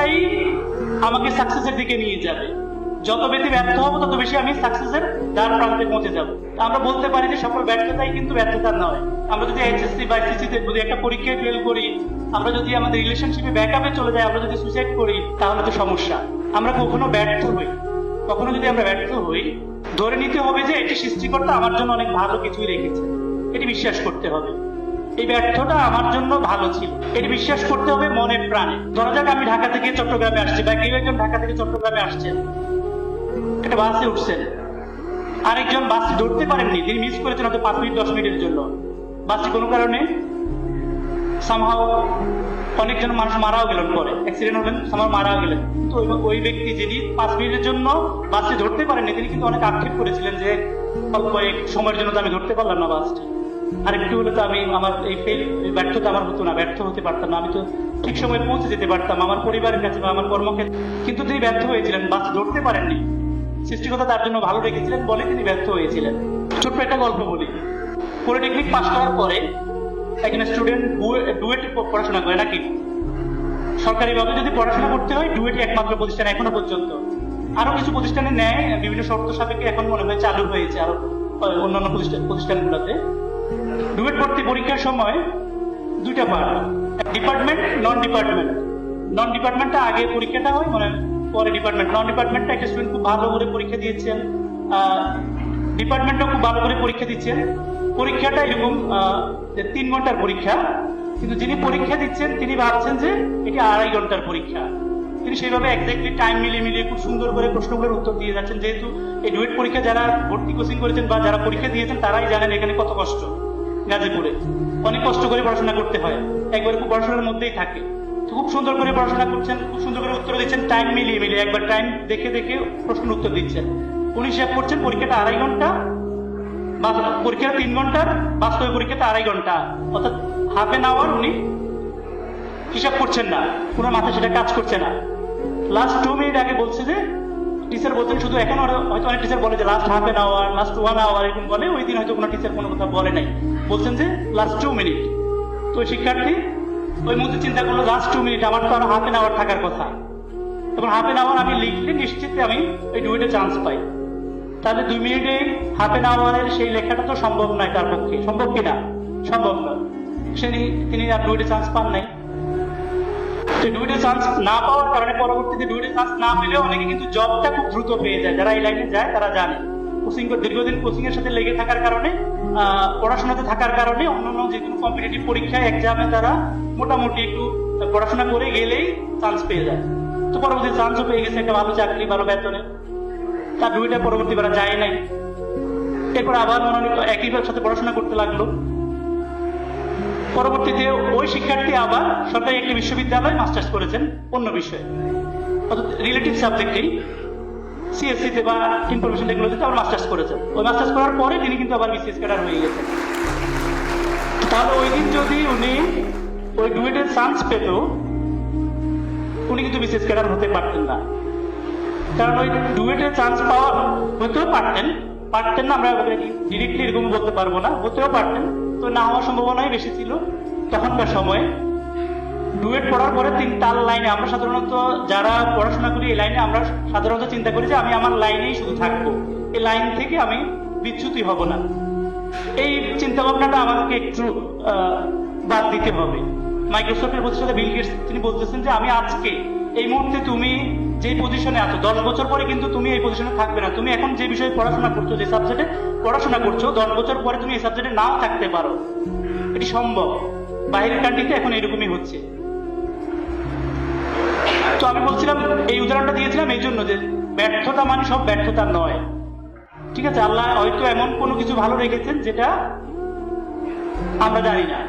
ব্যর্থতাই আমাকে সাকসেসের দিকে নিয়ে যাবে। যত বেশি ব্যর্থ হবো তত বেশি আমি সাকসেসের দ্বার প্রান্তে পৌঁছে যাবো। আমরা বলতে পারি যে সকল ব্যর্থতাই কিন্তু ব্যর্থতা নয়। আমরা যদি এইচএসসি বা এসএসসি যদি একটা পরীক্ষায় ফেল করি, আমরা যদি আমাদের রিলেশনশিপে ব্যাকআপে চলে যাই, আমরা যদি সুইসাইড করি, তাহলে তো সমস্যা। আমরা কখনো ব্যর্থ হই, কখনো যদি আমরা ব্যর্থ হই, ধরে নিতে হবে যে এটি সৃষ্টিকর্তা আমার জন্য অনেক ভালো কিছুই রেখেছে, এটি বিশ্বাস করতে হবে। এই ব্যর্থটা আমার জন্য ভালো ছিল, এটি বিশ্বাস করতে হবে মনে প্রাণে। ধরা যাক আমি ঢাকা থেকে চট্টগ্রামে আসছি, বা কেউ একজন ঢাকা থেকে চট্টগ্রামে আসছেন, একটা বাসে উঠছেন, আরেকজন বাস ধরতে পারেননি, তিনি মিস করেছেন হয়তো 5 মিনিট 10 মিনিটের জন্য। বাসটি কোনো কারণে সামহাও অনেকজন মানুষ মারাও গেলেন, পরে অ্যাক্সিডেন্ট হলেন, সামহাও মারাও গেলেন। কিন্তু ওই ব্যক্তি যিনি 5 মিনিটের জন্য বাসটি ধরতে পারেননি, তিনি কিন্তু অনেক আক্ষেপ করেছিলেন যে অল্প এক সময়ের জন্য তো আমি ধরতে পারলাম না বাসটি, আর একটু হলে তো আমি আমার এই ব্যর্থতা আমার হতো না, ব্যর্থ হতে পারতাম না, আমি তো ঠিক সময়ে পৌঁছে যেতে পারতাম আমার পরিবারের কাছে বা আমার কর্মক্ষেত্রে। কিন্তু তিনি ব্যর্থ হয়েছিলেন, বাস ধরতে পারেননি। সৃষ্টিকর্তা তার জন্য ভালো রেখেছিলেন বলে তিনি ব্যর্থ হয়েছিলেন। ছোট্ট একটা গল্প বলি। পলিটেকনিক পাস করার পরে একজন স্টুডেন্ট ডুয়েট পড়াশোনা করে, নাকি সরকারিভাবে যদি পড়াশোনা করতে হয় ডুয়েটই একমাত্র প্রতিষ্ঠান এখনো পর্যন্ত। আরো কিছু প্রতিষ্ঠানে নেয় বিভিন্ন শর্ত সাপেক্ষে, এখন মনে হয় চালু হয়েছে আরো অন্যান্য প্রতিষ্ঠানগুলোতে। ডুয়েট ভর্তি পরীক্ষার সময় দুইটা পার্ট, ডিপার্টমেন্ট, নন ডিপার্টমেন্ট। নন ডিপার্টমেন্টটা আগে পরীক্ষাটা হয়, মানে পরে ডিপার্টমেন্ট। নন ডিপার্টমেন্টটা একটা স্টুডেন্ট খুব ভালো করে পরীক্ষা দিয়েছেন, ডিপার্টমেন্টটাও খুব ভালো করে পরীক্ষা দিচ্ছেন। পরীক্ষাটা এরকম 3 ঘন্টার পরীক্ষা, কিন্তু যিনি পরীক্ষা দিচ্ছেন তিনি ভাবছেন যে এটি 2.5 ঘন্টার পরীক্ষা। তিনি সেইভাবে এক্স্যাক্টলি টাইম মিলিয়ে খুব সুন্দর করে প্রশ্নগুলোর উত্তর দিয়ে যাচ্ছেন। যেহেতু এই ডুয়েট পরীক্ষা যারা ভর্তি কোচিং করেছেন বা যারা পরীক্ষা দিয়েছেন তারাই জানেন এখানে কত কষ্ট। গাজীপুরে অনেক কষ্ট করে পড়াশোনা করতে হয়, একবারে খুব পড়াশোনার মধ্যেই থাকে। খুব সুন্দর করে পড়াশোনা করছেন, খুব সুন্দর করে উত্তর দিচ্ছেন, টাইম মিলিয়ে একবার টাইম দেখে প্রশ্নের উত্তর দিচ্ছেন। উনি হিসাব করছেন পরীক্ষাটা 2.5 ঘন্টা, পরীক্ষাটা 3 ঘন্টার, বাস্তবে পরীক্ষাটা 2.5 ঘন্টা, অর্থাৎ হাফ এন আওয়ার উনি হিসাব করছেন না, কোনো মাথায় সেটা কাজ করছে না। লাস্ট 2 মিনিট আগে বলছে যে টিচার বলছেন, শুধু এখন হয়তো অনেক টিচার বলে যে last half an hour, last 1 hour এরকম বলে, ওই দিন হয়তো কোনো টিচার কোনো কথা বলে নাই, বলছেন যে লাস্ট 2 মিনিট। তো শিক্ষার্থী ওই মধ্যে চিন্তা করলো লাস্ট 2 মিনিট, আমার তো আরো হাফ এন আওয়ার থাকার কথা, তখন হাফ এন আওয়ার আমি লিখলে নিশ্চিত আমি ওই ডুয়েটে চান্স পাই। তাহলে 2 মিনিটে হাফ এন আওয়ারের সেই লেখাটা তো সম্ভব নয় তার পক্ষে, সম্ভব কিনা? সম্ভব নয়। তিনি আর ডুয়েটে চান্স পান নাই। ডুয়েটে চান্স না পাওয়ার কারণে পরবর্তীতে ডুয়েটে চান্স না পেলেও অনেকে কিন্তু জবটা খুব দ্রুত পেয়ে যায়। যারা এই লাইনে যায় তারা জানে, দীর্ঘদিন কোচিং এর সাথে লেগে থাকার কারণে, পড়াশোনাতে থাকার কারণে অন্যান্য যে কোনো কম্পিটিটিভ পরীক্ষা এক্সামে তারা মোটামুটি একটু পড়াশোনা করে গেলেই চান্স পেয়ে যায়। তো পরবর্তী চান্সও পেয়ে গেছে একটা ভালো চাকরি, ভালো বেতনে। তার ডুয়েটে পরবর্তীবার যায় নাই। এরপর আবার একই সাথে পড়াশোনা করতে লাগলো। পরবর্তীতে ওই শিক্ষার্থী আবার সরকারি একটি বিশ্ববিদ্যালয়ে মাস্টার্স করেছেন অন্য বিষয়ে, অর্থাৎ রিলেটিভ সাবজেক্টেই, সিএসসিতে বা ইনফরমেশন টেকনোলজিতে আবার মাস্টার্স করেছেন। ওই মাস্টার্স করার পরে তিনি কিন্তু আবার বিসিএস ক্যাডার হয়ে গেছেন। তাহলে ওই দিন যদি উনি ওই ডুয়েটের চান্স পেত, উনি কিন্তু বিসিএস ক্যাডার হতে পারতেন না। কারণ ওই ডুয়েটের চান্স পাওয়া হতেও পারতেন না, আমরা ডিরেক্টলি এরকম বলতে পারবো না, হতেও পারতেন, তো না হওয়ার সম্ভাবনাই বেশি ছিল তখনকার সময়ে। ডুয়েট পড়ার পরে 3 তার লাইনে, আমরা সাধারণত যারা পড়াশোনা করি এই লাইনে আমরা সাধারণত চিন্তা করি যে আমি আমার লাইনেই শুধু থাকবো, এই লাইন থেকে আমি বিচ্যুতি হব না। এই চিন্তা ভাবনাটা আমাদেরকে একটু বাদ দিতে হবে। মাইক্রোসফটের প্রতিষ্ঠাতা বিল গেটস তিনি বলতেছেন যে আমি আজকে এই মুহূর্তে তুমি যে পজিশনে আছো, 10 বছর পরে কিন্তু তুমি এই পজিশনে থাকবে না। তুমি এখন যে বিষয়ে পড়াশোনা করছো, যে সাবজেক্টে পড়াশোনা করছো, 10 বছর পরে তুমি এই সাবজেক্টে নাও থাকতে পারো, এটি সম্ভব। বাইরের কান্ট্রিতে এখন এরকমই হচ্ছে। তো আমি বলছিলাম, এই উদাহরণটা দিয়েছিলাম এই জন্য যে ব্যর্থতা মানে সব ব্যর্থতা নয়। ঠিক আছে, আল্লাহ হয়তো এমন কোনো কিছু ভালো রেখেছেন যেটা আমরা জানি না।